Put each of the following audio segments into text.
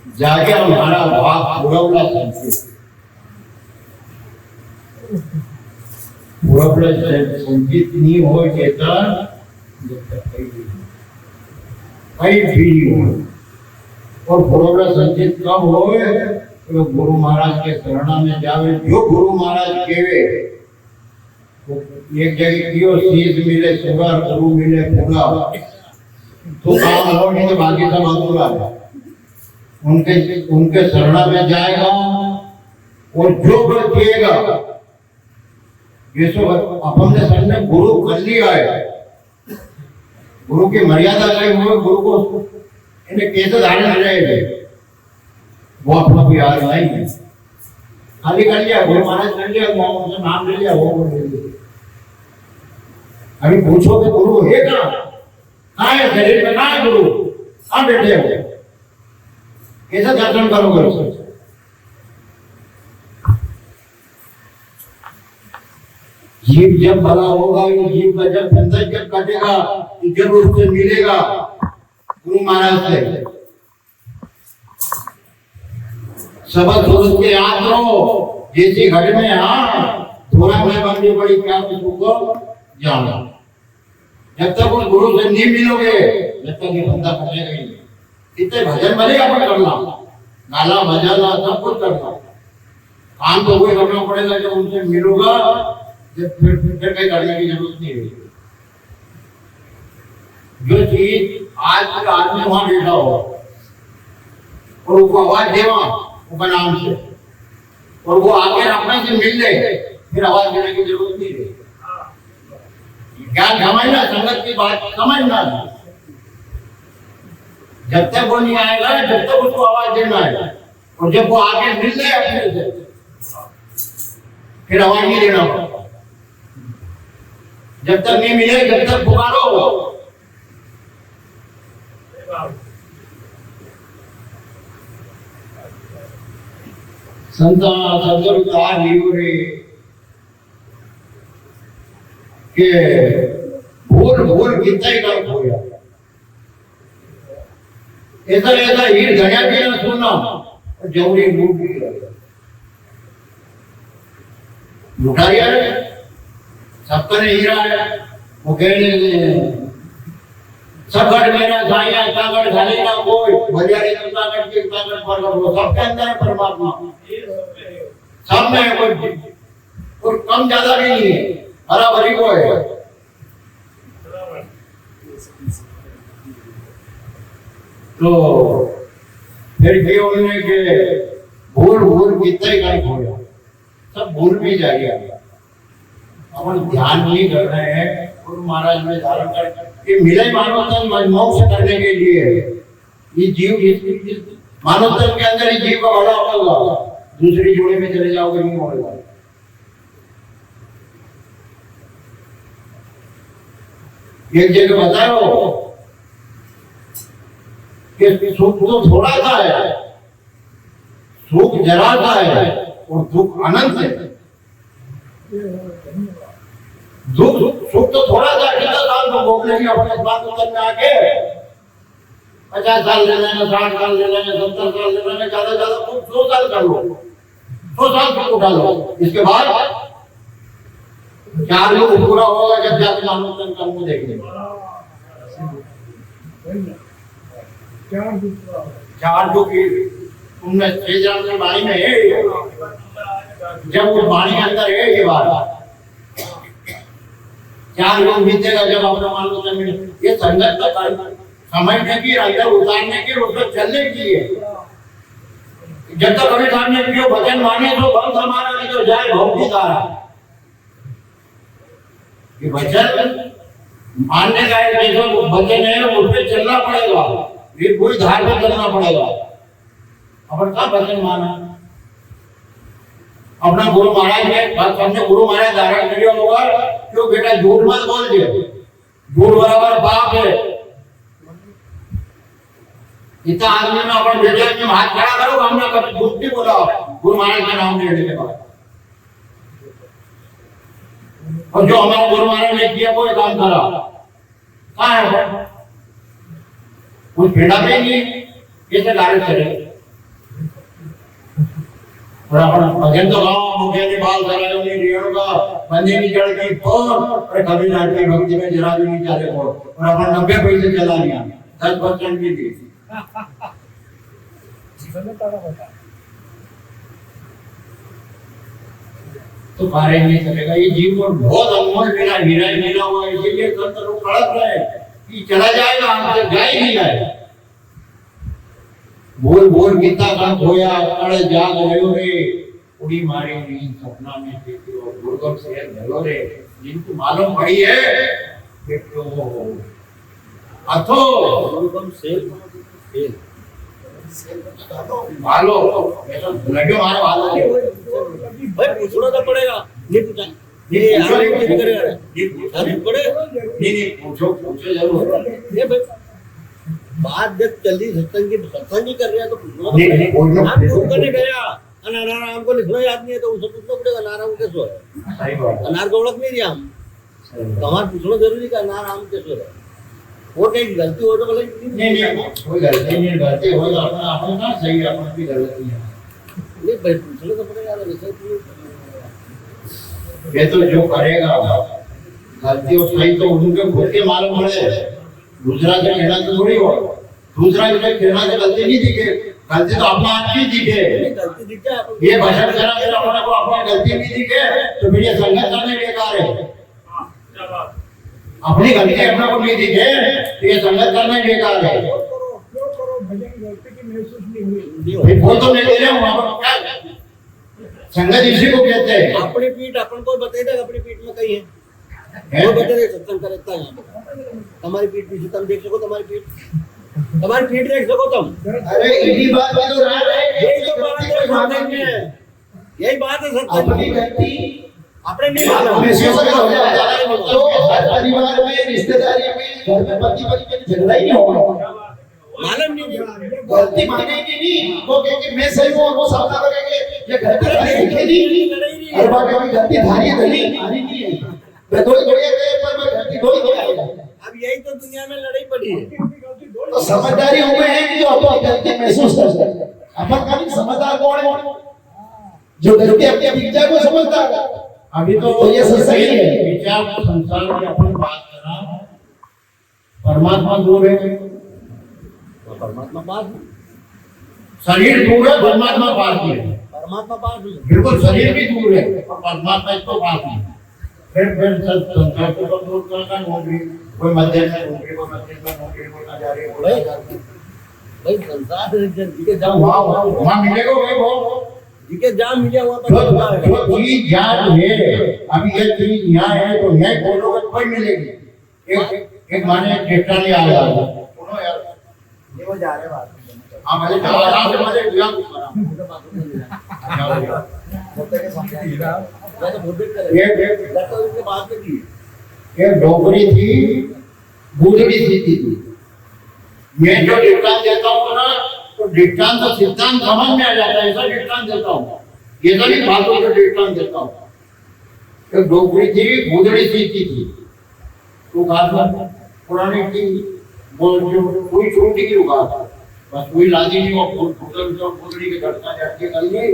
जागे हमारा भाग पुरवला संचित नहीं हो चेतन कई भी हो और पुरवला संचित कब हो तो गुरु महाराज के शरणा में जावे जो गुरु महाराज केवे एक जगह कियो शीश मिले सुगर गुरु मिले पूरा तो काम हो नहीं तो बाकी सब अधूरा है उनके शरणा में जाएगा और जो बल किएगा ये सो अपन ने सबने गुरु कर लिया है गुरु की मर्यादा कई हुए गुरु को इन्हें कैसे धारण रहेंगे वो अपना कोई याद नहीं है खाली कर लिया गुरु महाराज कर लिया उनसे नाम ले लिया वो बोल लिया अभी पूछो कि गुरु है कहाँ है शरीर में कहाँ है गुरु कहाँ बैठे हो कैसे दर्शन करोगे उससे जीव जब भला होगा ये जीव का जब बंधन जब कटेगा जब उससे मिलेगा गुरु महाराज से सबक सूरत के याद रहो जैसी घट में हाँ थोड़ा में बननी पड़ी क्या को जाना जब तक उस गुरु से नहीं मिलोगे जब तक ये बंदा कटेगा ही नहीं कितने भजन भले अपन करना गाला बजाना सब कुछ करना काम तो वही करना पड़ेगा जब उनसे मिलोगा जब फिर कहीं करने की जरूरत नहीं है जो चीज आज तक आदमी वहां बैठा हो और उसको आवाज देवा उसका नाम से और वो आके अपने से मिल ले फिर आवाज देने की जरूरत नहीं है ज्ञान समझना संगत की बात समझना जब तक वो नहीं आएगा जब तक उसको आवाज देना है और जब वो आके मिल जाए अपने से फिर आवाज नहीं देना पड़ता जब तक नहीं मिले जब तक पुकारो संता सदगुरु का रे के भूल भूल कितना ही काम हो गया ऐसा ऐसा हीर घड़िया भी ना सुनना और जौरी लूट भी लुटा लिया सबका ने हीरा है वो कहने सब गढ़ मेरा साया कागड़ खाली ना कोई बलियारी तो कागड़ के कागड़ पर वो सबके अंदर है परमात्मा सब में है कोई कम ज्यादा भी नहीं है हरा भरी को है तो फिर भी उन्होंने के भूल भूल कितना ही काम हो गया सब भूल भी जाएगा अपन ध्यान नहीं कर रहे हैं गुरु महाराज में धारण कर ये मिले मानव तन मोक्ष करने के लिए ये जीव मानव तन के अंदर ही जीव का बड़ा होगा दूसरी जोड़े में चले जाओगे नहीं होगा एक जगह बताओ कि सुख तो थोड़ा सा है सुख जरा सा है और दुख अनंत है दुख सुख तो थोड़ा सा कितना साल को भोग लेंगे अपने बात में आके 50 साल ले लेंगे 60 साल ले लेंगे 70 साल ले लेंगे ज्यादा ज्यादा 100 साल कर लो 100 साल तक उठा लो इसके बाद 4 लोग पूरा होगा जब जाके मानव तन को देखेंगे 4 दुख उनमें 6 जन की वाणी में है जब उस वाणी के अंदर है ये बात 4 लोग बीतेगा जब अपना मानव तन में ये संगत का कार्य समझने की अंदर उतारने की उस पर चलने की है जब तक हमें सामने जो भजन माने तो बंद हमारा नहीं तो जाए भौतिक धारा ये भजन मानने का एक जो भजन है उस पर चलना पड़ेगा ये पूरी धार पर चलना पड़ेगा अपन का भजन माना अपना गुरु महाराज ने हमने गुरु महाराज धारण किया होगा क्यों बेटा झूठ मत बोल दिए झूठ बराबर पाप है इतना आदमी में अपन बेटे में हाथ खड़ा करो हमने कभी झूठ नहीं बोला गुरु महाराज का नाम लेने के बाद और जो हमारे गुरु महाराज ने किया वो काम करा कहाँ है कुछ भेड़ा पे नहीं कैसे कार्य चले और अपन भजन तो गाओ मुझे ने बाल करायो ने रेणु का बंदे नहीं चढ़ गई फोन और कभी नाटी भक्ति में जरा भी नहीं चले फोन और अपन 90 पैसे चला लिया 10% भी दी जीवन में तारा होता है तो कार्य नहीं चलेगा। ये जीवन बहुत अनमोल मेरा हीरा मिला हुआ है, इसीलिए संत लोग कड़क रहे कि चला जाएगा हमसे जा ही नहीं आएगा। बोल बोल गीता का खोया कड़ जाग रहो रे उड़ी मारी नींद सपना में देखी और दुर्गम शहर भलो रे जिनको मालूम पड़ी है देखो अथो दुर्गम शहर मालो लगे मारो हाल भाई पूछना तो पड़ेगा नहीं पूछा ये आगे नहीं करेगा नहीं पड़े नहीं पूछो जरूर ये भाई बात जब चली सत्संग की सत्संग ही कर रहे हैं तो पूछना आप पूछ करने गया अनार आम को लिखना याद नहीं है तो उसे पूछना पड़ेगा अनार आम कैसे है सही बात अनार को ओळख नहीं दिया हम हमारे पूछना जरूरी का अनार आम कैसे है वो कहीं गलती हो तो बोले नहीं कोई गलती नहीं गलती हो तो अपना ना सही अपना भी गलती है नहीं भाई पूछना तो पड़ेगा वैसे ये तो जो करेगा गलती और सही तो उनके खुद के मालूम पड़े दूसरा से कहना तो थोड़ी हो दूसरा से कहना से गलती नहीं दिखे गलती तो अपना आप की दिखे गलती दिख जाए ये भजन करा फिर अपने को अपनी गलती नहीं दिखे तो फिर ये संगत करने बेकार है अपनी गलती अपने को नहीं दिखे तो ये संगत करना बेकार है भजन गलती की महसूस नहीं हुई फिर वो तो मैं ले रहा हूँ वहां पर क्या संगत इसी को कहते हैं अपनी पीठ अपन को बताई दे अपनी पीठ में कहीं है वो बता दे सत्संग करता है यहाँ पे तुम्हारी पीठ पीछे तुम देख सको तुम्हारी पीठ देख सको तुम अरे इसी बात में तो राज है यही तो बात है सत्संग में यही बात है सत्संग अपनी गलती अपने नहीं मालूम तो हर परिवार में रिश्तेदारी में घर में पति पत्नी में झगड़ा ही नहीं होगा मालूम नहीं गलती मानेगी नहीं वो कहेंगे मैं सही हूँ वो सामना करेंगे ये गलती दिखेगी हर बार कभी गलती धारी धनी हारी नहीं है मैं थोड़ी थोड़ी पर मैं गलती थोड़ी आएगा अब यही तो दुनिया में लड़ाई पड़ी है तो समझदारी हो गए हैं कि जो अपनी गलती महसूस कर सकते अपन कभी समझदार कौन है जो गलती अपने विचार को समझता है अभी तो ये सही है विचार संसार में अपन बात करना परमात्मा दूर है परमात्मा पास शरीर दूर है परमात्मा पास है परमात्मा पास बिल्कुल शरीर भी दूर है और परमात्मा इसको पास है फिर संसार को दूर करना नौकरी कोई मध्यम में नौकरी कोई मध्यम में नौकरी कोई नजारे भाई संसार जिके जहाँ वहाँ मिलेगा वो जिके जहाँ मिले वहाँ पर जो चीज जहाँ है अभी ये चीज यहाँ है तो यहाँ खोलोगे तो कोई मिलेगी एक माने ट्रैक्टर ले आ रहा है सुनो यार ये वो जा रहे बात हाँ मुझे आराम से मुझे दिया कुछ करा एक डोगरी थी बूढ़ी सी थी मैं जो दृष्टांत देता हूँ ना तो दृष्टांत तो सिद्धांत समझ में आ जाता है ऐसा दृष्टांत देता हूँ ये तो नहीं फालतू का दृष्टांत देता हूँ एक डोगरी थी बूढ़ी सी थी तो कहा पुरानी थी बोल जो कोई छोटी की उगा बस कोई लादी नहीं वो बूढ़ी के घटना जाके कर ली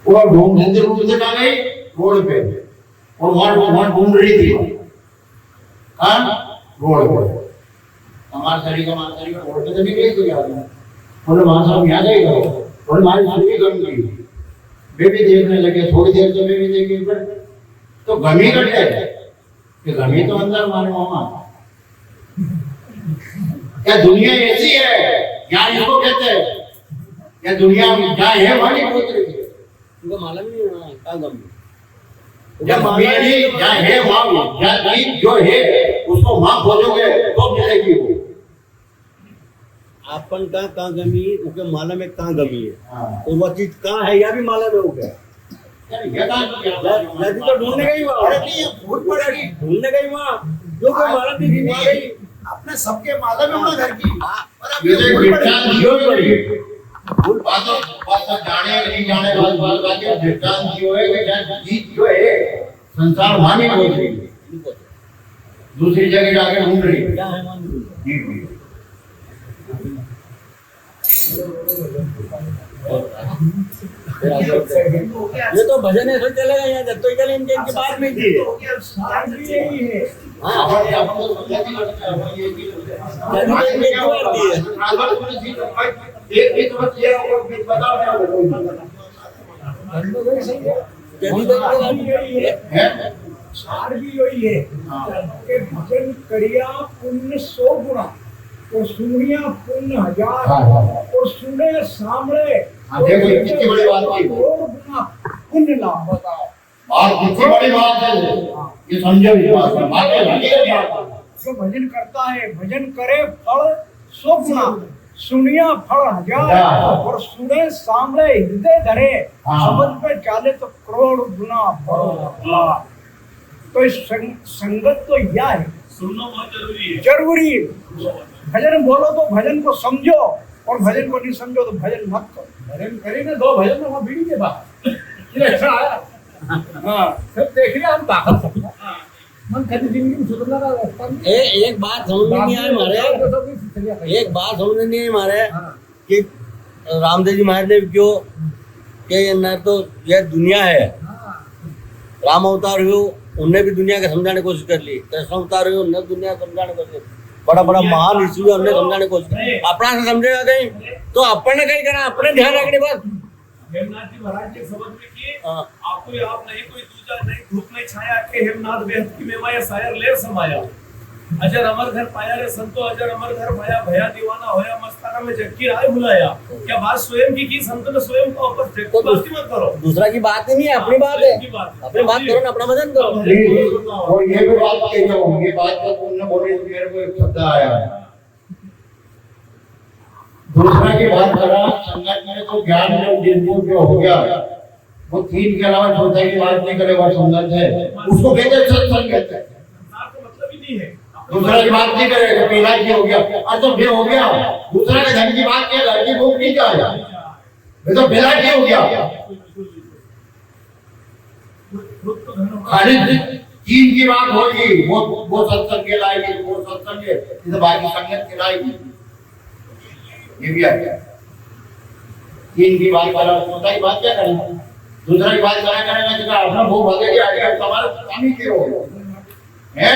वो ढूंढते ढूंढते कहाँ गई रोड पे और वहां ढूंढ रही थी हाँ रोड पे हमारे शरीर का मानसरी का रोड पे तो नहीं गई थी यार बोले वहां से हम यहाँ गए बोले हमारी शरीर गम गई बेबी देखने लगे थोड़ी देर से बेबी देखी फिर तो गमी कट गए कि गमी तो अंदर मारे मामा क्या दुनिया ऐसी है क्या इसको कहते हैं क्या दुनिया जहाँ है वहां नहीं पहुंच रही उनको मालूम नहीं होना कहाँ गम जब मेरी जहाँ है वहां जहाँ जो है उसको वहां खोजोगे तो मिलेगी वो अपन कहाँ गमी उनके मालूम है कहाँ गमी है तो वो चीज कहाँ है या भी मालूम है उनके नदी तो ढूंढने गई वहाँ भूत पड़ेगी ढूंढने गई वहाँ जो कोई मालूम नहीं वहाँ गई अपने सबके मालूम है वहां घर की ये तो एक विज्ञान जियो पड़ी भूल बातों बात जाने नहीं जाने बात बाकी विज्ञान जियो है कि जीत जो है संसार वहां नहीं पहुंच रही दूसरी जगह जाके ढूंढ रही क्या है मान ये तो भजन ऐसे चलेगा यहाँ जब तो चले इनके बात नहीं थी सार भी यही है। हाँ आपण तो समजा की आपण ये की एक बात ये और बताओ क्या बंदोबस्त सही है। सार भी यही है। है सार भी यही है कि भजन करिया पुण्य 100 गुना और सुनिया पुण्य 1000 और सुने सामने देखो कितनी बड़ी बात की करोड़ गुना पुण्य लाभ। बताओ और कितनी बड़ी बात है ये समझो ये बात बातें लगे बात जो भजन करता है भजन करे फल 100 गुना सुनिया फल 1000 और सुने सामने हृदय धरे समझ में चाले तो करोड़ गुना फल लाभ। तो इस संगत तो यह है सुनना बहुत जरूरी है। जरूरी है। भजन बोलो तो भजन को समझो और भजन को नहीं समझो तो भजन मत करो। भजन करेंगे 2 भजन में वहाँ बीड़ी के बाहर ये अच्छा आया। हाँ फिर देख लिया हम ताकत मन कभी जिंदगी में सुधरना का रास्ता नहीं। एक बात समझ में नहीं आई हमारे एक बात समझ नहीं आई हमारे कि रामदेव जी महाराज ने क्यों कि न तो यह दुनिया है राम अवतार हुए उनने भी दुनिया के समझाने की कोशिश कर ली कृष्ण अवतार हुए उनने दुनिया को समझाने की कोशिश की बड़ा बड़ा महान ऋषि हुए उनने समझाने की कोशिश की अपना से समझेगा कहीं तो अपन ने कहीं करना अपने ध्यान रखने बस हेमनाथ जी महाराज जी समझ में कि हाँ। आपको आप नहीं कोई दूजा नहीं धूप नहीं छाया के हेमनाथ बेहद की में माया सायर लेर समाया अजर अमर घर पाया रे संतो अजर अमर घर पाया भया दीवाना होया मस्ताना में जक्की राय बुलाया। क्या बात स्वयं की संत ने स्वयं को ऊपर तो बात मत करो दूसरा की बात ही नहीं है अपनी बात है अपनी बात करो ना अपना भजन करो। और ये भी बात कही जो ये बात तो तुमने बोली तो मेरे को एक शब्द आया दूसरा की बात करा संगत में तो ज्ञान जो जिनको जो हो गया वो 3 के अलावा चौथा की बात नहीं करे वो संगत है उसको कहते हैं सत्संग कहते हैं। संसार का मतलब ही नहीं है। दूसरा की बात नहीं करे तो पहला की हो गया और तो फिर हो गया दूसरा के धन की बात किया घर की भूख नहीं जाएगा ये तो पहला की हो गया खाली 3 की बात होगी वो सत्संग के लाएगी वो सत्संग है इधर बाकी संगत के लाएगी ये भी आ गया 3 की बात करा चौथा की बात क्या करना दूसरा की बात करा करेगा अपना भूख भगेगी आगे तुम्हारा काम ही क्यों है